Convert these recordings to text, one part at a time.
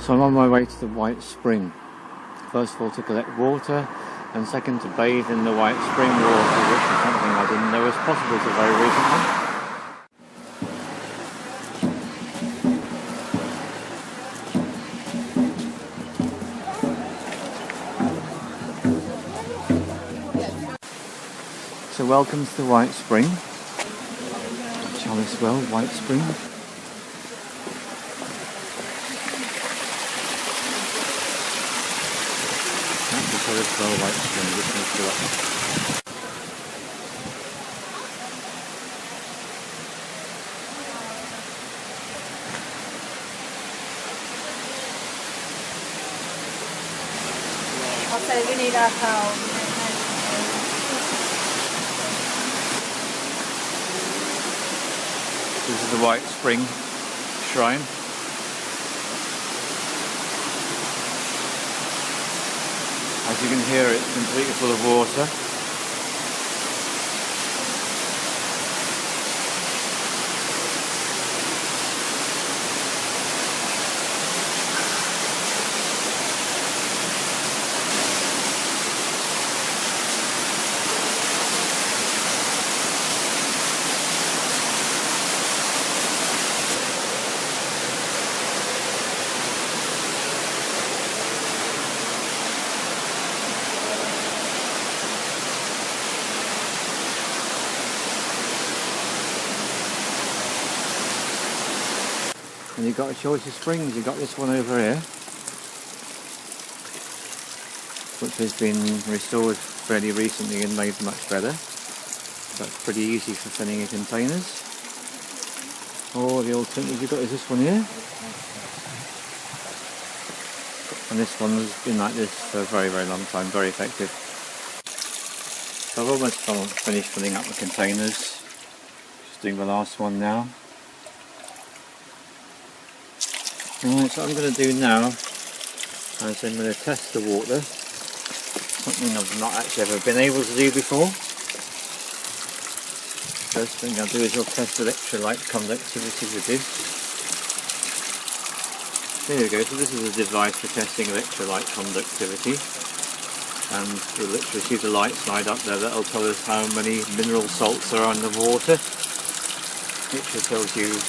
So I'm on my way to the White Spring. First of all to collect water, and second to bathe in the White Spring water, which is something I didn't know was possible until very recently. So welcome to the White Spring, Ladyewell White Spring. That's the Ladyewell White Spring, just next to that. I'll say we need our towels. This is the White Spring Shrine. As you can hear, it's completely full of water. And you've got a choice of springs. You've got this one over here, which has been restored fairly recently and made much better. That's pretty easy for filling your containers. Or the alternative you've got is this one here. And this one has been like this for a very, very long time, very effective. So I've almost finished filling up the containers. Just doing the last one now. Right, so what I'm going to do now is I'm going to test the water, something I've not actually ever been able to do before. First thing I'll do is I'll test electrolyte conductivity with this. There we go, so this is a device for testing electrolyte conductivity, and we'll literally see the light slide up there. That'll tell us how many mineral salts are in the water, which tells you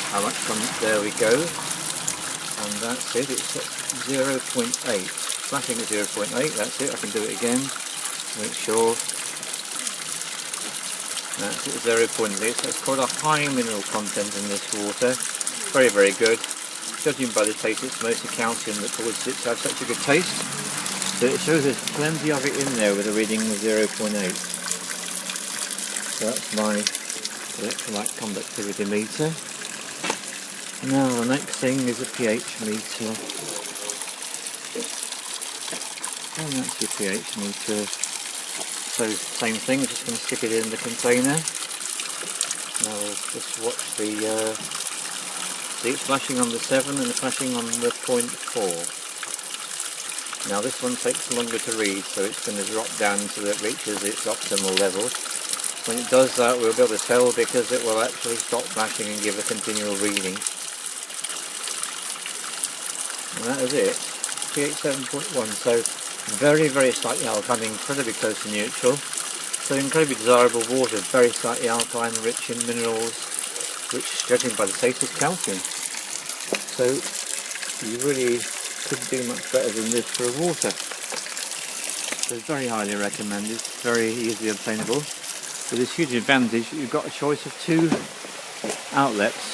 how much there we go, and that's it. It's at 0.8, flashing at 0.8, that's it. I can do it again, make sure. That's at 0.8, so it's quite a high mineral content in this water. Very, very good. Judging by the taste, it's mostly calcium that causes it to have such a good taste. So it shows there's plenty of it in there with a reading of 0.8. So that's my electrolyte conductivity meter. Now the next thing is a pH meter, and that's your pH meter. So same thing, just going to stick it in the container. Now we'll just watch the, see it's flashing on the 7 and flashing on the 0.4. Now this one takes longer to read, so it's going to drop down until it reaches its optimal level. When it does that, we'll be able to tell because it will actually stop flashing and give a continual reading. And that is it, pH 7.1, so very, very slightly alkaline, incredibly close to neutral. So incredibly desirable water, very slightly alkaline, rich in minerals, which, judging by the taste, is calcium. So you really couldn't do much better than this for a water. So very highly recommended, very easily obtainable. With this huge advantage, you've got a choice of 2 outlets.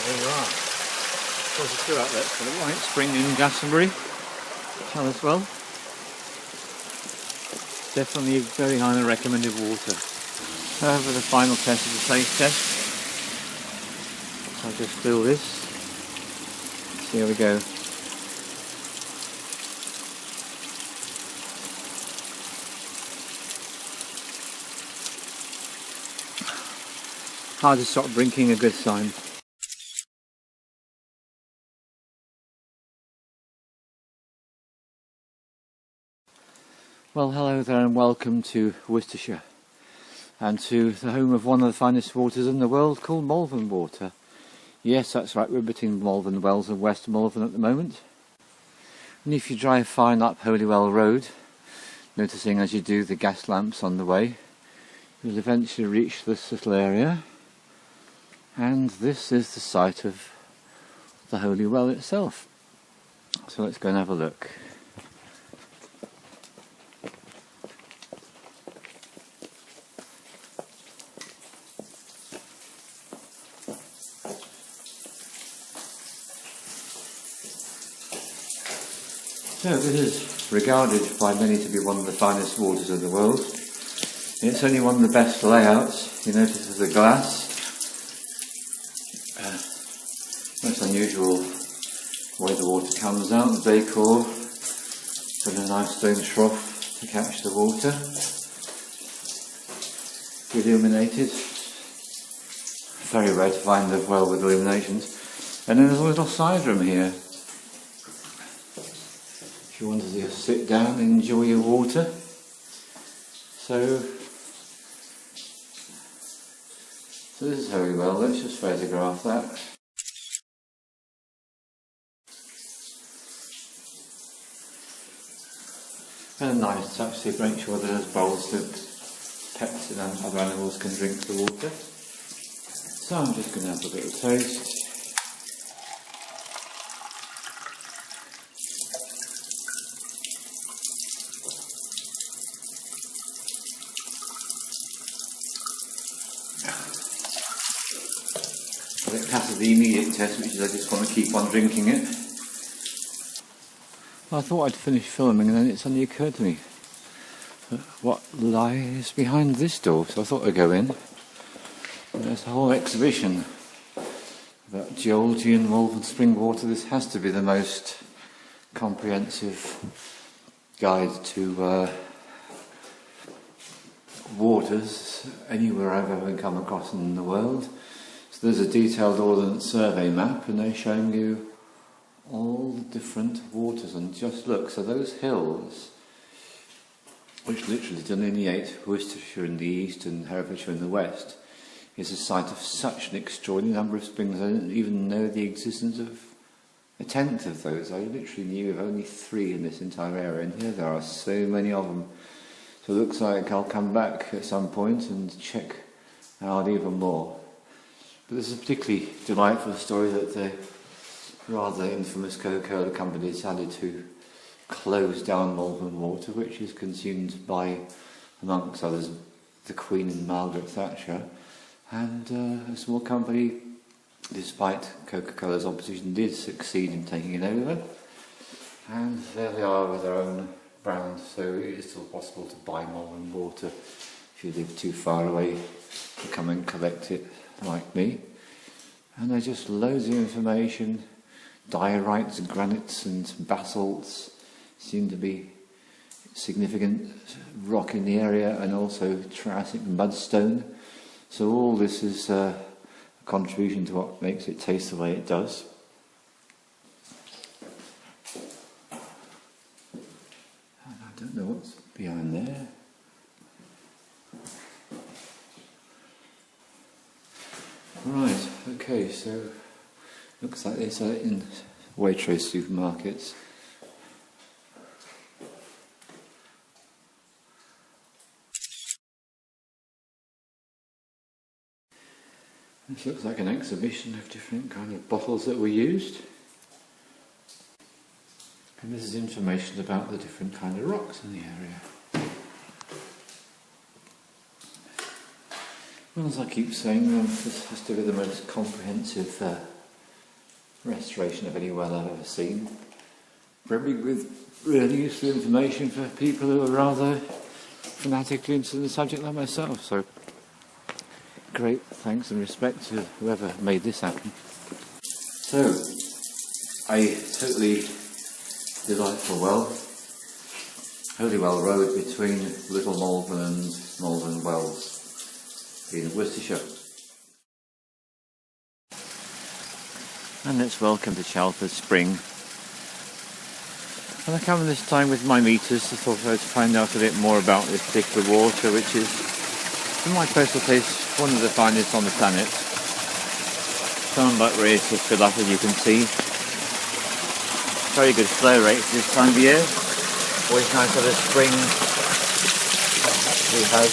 There you are. There's the 2 outlets for the White Spring in Glastonbury, Ladyewell. Definitely very highly recommended water. However, the final test is a taste test. So I'll just fill this. See how we go. Hard to stop drinking, a good sign. Well, hello there and welcome to Worcestershire. and to the home of one of the finest waters in the world called Malvern water. Yes, that's right, we're between Malvern Wells and West Malvern at the moment. And if you drive fine up Holywell Road, noticing as you do the gas lamps on the way, you'll eventually reach this little area, and this is the site of the Holywell itself. So let's go and have a look. So this is regarded by many to be one of the finest waters in the world. It's only one of the best layouts. You notice there's a glass. Most unusual way the water comes out. The decor with a nice stone trough to catch the water. Illuminated. Very rare to find the well with illuminations. And then there's a little side room here. If you wanted to just sit down and enjoy your water. So this is Holywell. Let's just photograph that. And a nice touch to make sure that there's bowls that pets and other animals can drink the water. So I'm just going to have a little taste. It passes the immediate test, which is I just want to keep on drinking it. I thought I'd finish filming and then it suddenly occurred to me what lies behind this door, so I thought I'd go in. And there's a whole exhibition about geology and Malvern spring water. This has to be the most comprehensive guide to waters anywhere I've ever come across in the world. So there's a detailed ordnance survey map and they're showing you all the different waters, and just look, so those hills which literally delineate Worcestershire in the east and Herefordshire in the west is a site of such an extraordinary number of springs. I didn't even know the existence of a tenth of those. I literally knew of only 3 in this entire area, and here there are so many of them. So it looks like I'll come back at some point and check out even more. But this is a particularly delightful story that the rather infamous Coca-Cola company decided to close down Malvern water, which is consumed by, amongst others, the Queen and Margaret Thatcher. And a small company, despite Coca-Cola's opposition, did succeed in taking it over. And there they are with their own brand, so it is still possible to buy Malvern water if you live too far away to come and collect it, like me. And there's just loads of information. Diorites, granites and basalts seem to be significant rock in the area, and also Triassic mudstone. So all this is a contribution to what makes it taste the way it does. And I don't know what's behind there. Right, okay, so looks like they sell it in Waitrose supermarkets. This looks like an exhibition of different kind of bottles that were used. And this is information about the different kind of rocks in the area. Well, as I keep saying, this has to be the most comprehensive restoration of any well I've ever seen. Probably with really useful information for people who are rather fanatically into the subject like myself. So, great thanks and respect to whoever made this happen. So, a totally delightful well. Holywell Road between Little Malvern and Malvern Wells in Worcestershire. And let's welcome to Chalford Spring. And I come this time with my meters. I thought I'd find out a bit more about this particular water, which is In my personal taste, one of the finest on the planet. Sound like ready to fill up, as you can see. Very good flow rates this time of year. Always nice to have a spring. We have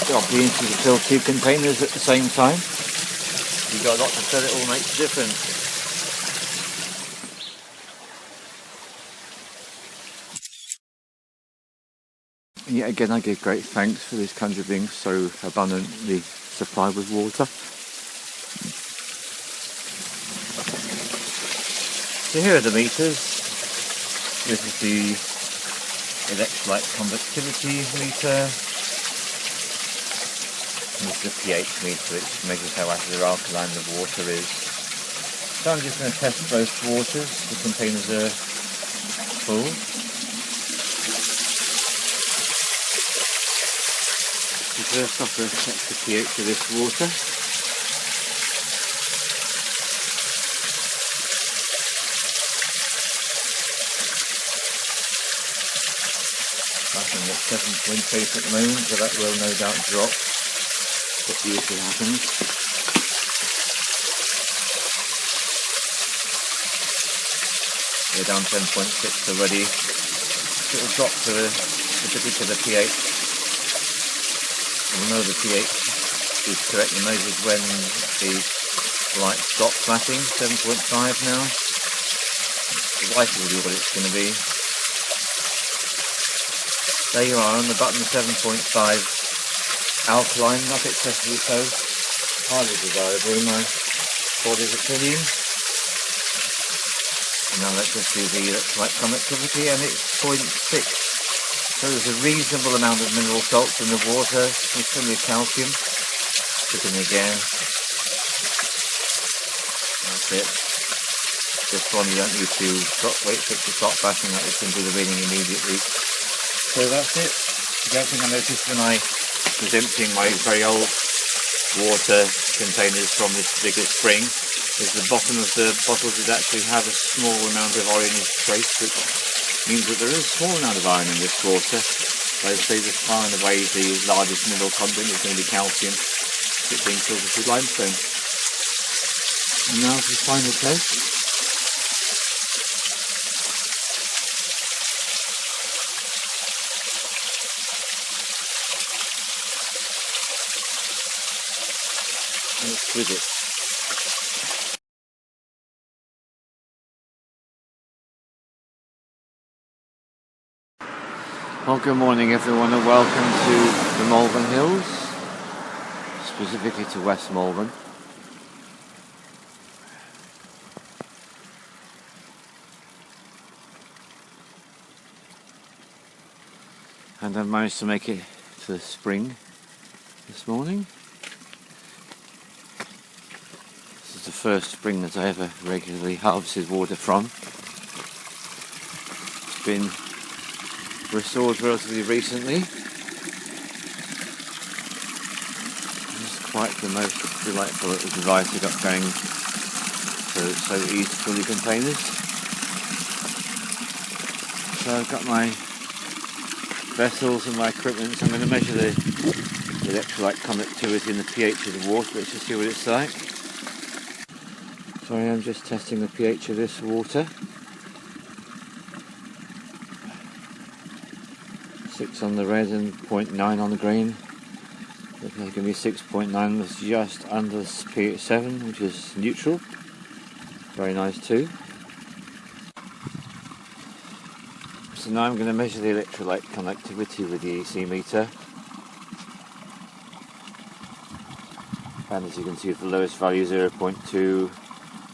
the opportunity to fill 2 containers at the same time. You've got a lot to fill, it all makes a difference. And yet again, I give great thanks for this country being so abundantly supplied with water. So here are the meters. This is the electrolyte conductivity meter. And this is the pH meter, which measures how acid or alkaline the water is. So I'm just going to test both waters. The containers are full. So first off, let's check the pH of this water. Nothing at 7.8 at the moment, so that will no doubt drop. What usually happens. We're down 10.6 already. It will drop to a particular pH. We'll know the pH is correctly measured when the light stops flashing. 7.5 now. Likely to be what it's going to be. There you are on the button, 7.5 alkaline, not excessively so, highly desirable in my body's opinion. And now let's just do the electrolyte conductivity, and it's 0.6. So there's a reasonable amount of mineral salts in the water, and plenty of calcium. Put in again. That's it. This one you don't need to wait for it to stop flashing, that is going to do the reading immediately. So that's it. The other thing I noticed when I was emptying my very old water containers from this bigger spring is the bottom of the bottles would actually have a small amount of orange trace, which means that there is a small amount of iron in this water. So I'd say the far and away the largest mineral content is going to be calcium, it's being filtered through limestone. And now for the final test. Let's with it. Well, good morning everyone and welcome to the Malvern Hills, specifically to West Malvern. And I've managed to make it to the spring this morning. This is the first spring that I ever regularly harvested water from. It's been restored relatively recently. It's quite the most delightful little device I got going, so it's so easy to fill your containers. So I've got my vessels and my equipment, so I'm going to measure the electrolyte conductivity and the pH of the water. Let's just see what it's like. Sorry, I'm just testing the pH of this water. 6 on the red and 0.9 on the green. Looking like it's going to be 6.9, that's just under pH 7, which is neutral. Very nice too. So now I'm going to measure the electrolyte conductivity with the EC meter. And as you can see, the lowest value 0.2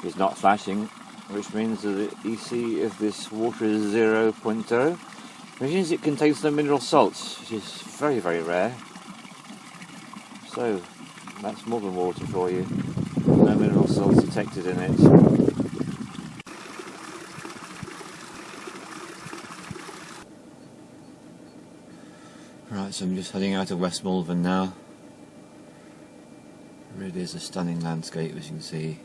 is not flashing, which means that the EC of this water is 0.0, which means it contains no mineral salts, which is very, very rare. So that's Malvern water for you. No mineral salts detected in it. Right, so I'm just heading out of West Malvern now. It really is a stunning landscape, as you can see.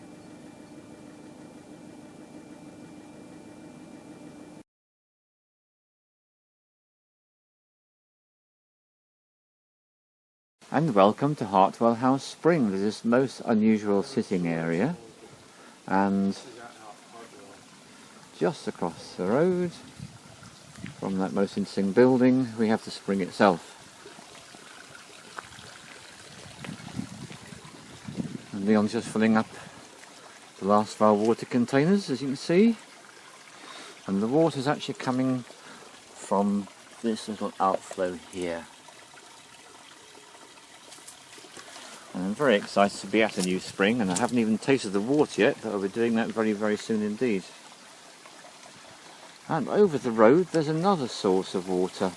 And welcome to Hartwell House Spring. There's this most unusual sitting area, and just across the road from that most interesting building we have the spring itself. And Leon's just filling up the last of our water containers, as you can see, and the water's actually coming from this little outflow here. And I'm very excited to be at a new spring, and I haven't even tasted the water yet, but I'll be doing that very, very soon indeed. And over the road there's another source of water.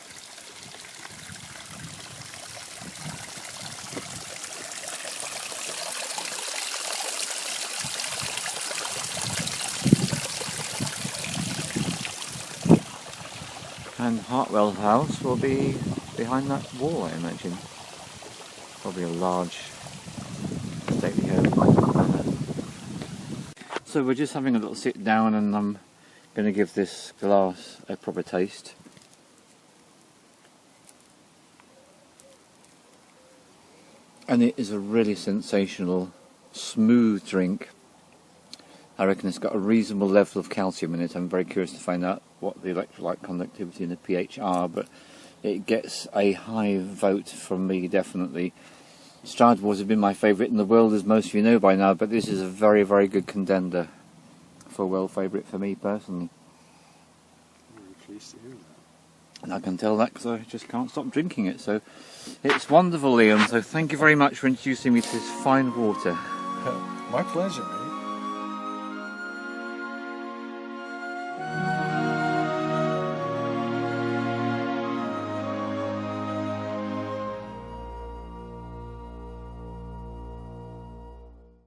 And Hartwell House will be behind that wall, I imagine. Probably a large stately home. So we're just having a little sit down, and I'm going to give this glass a proper taste. And it is a really sensational, smooth drink. I reckon it's got a reasonable level of calcium in it. I'm very curious to find out what the electrolyte conductivity and the pH are, but it gets a high vote from me, definitely. Stroud has been my favourite in the world, as most of you know by now, but this is a very, very good contender for world favourite for me personally. I'm really pleased to hear that. And I can tell that because I just can't stop drinking it. So it's wonderful, Leon. So thank you very much for introducing me to this fine water. My pleasure, mate.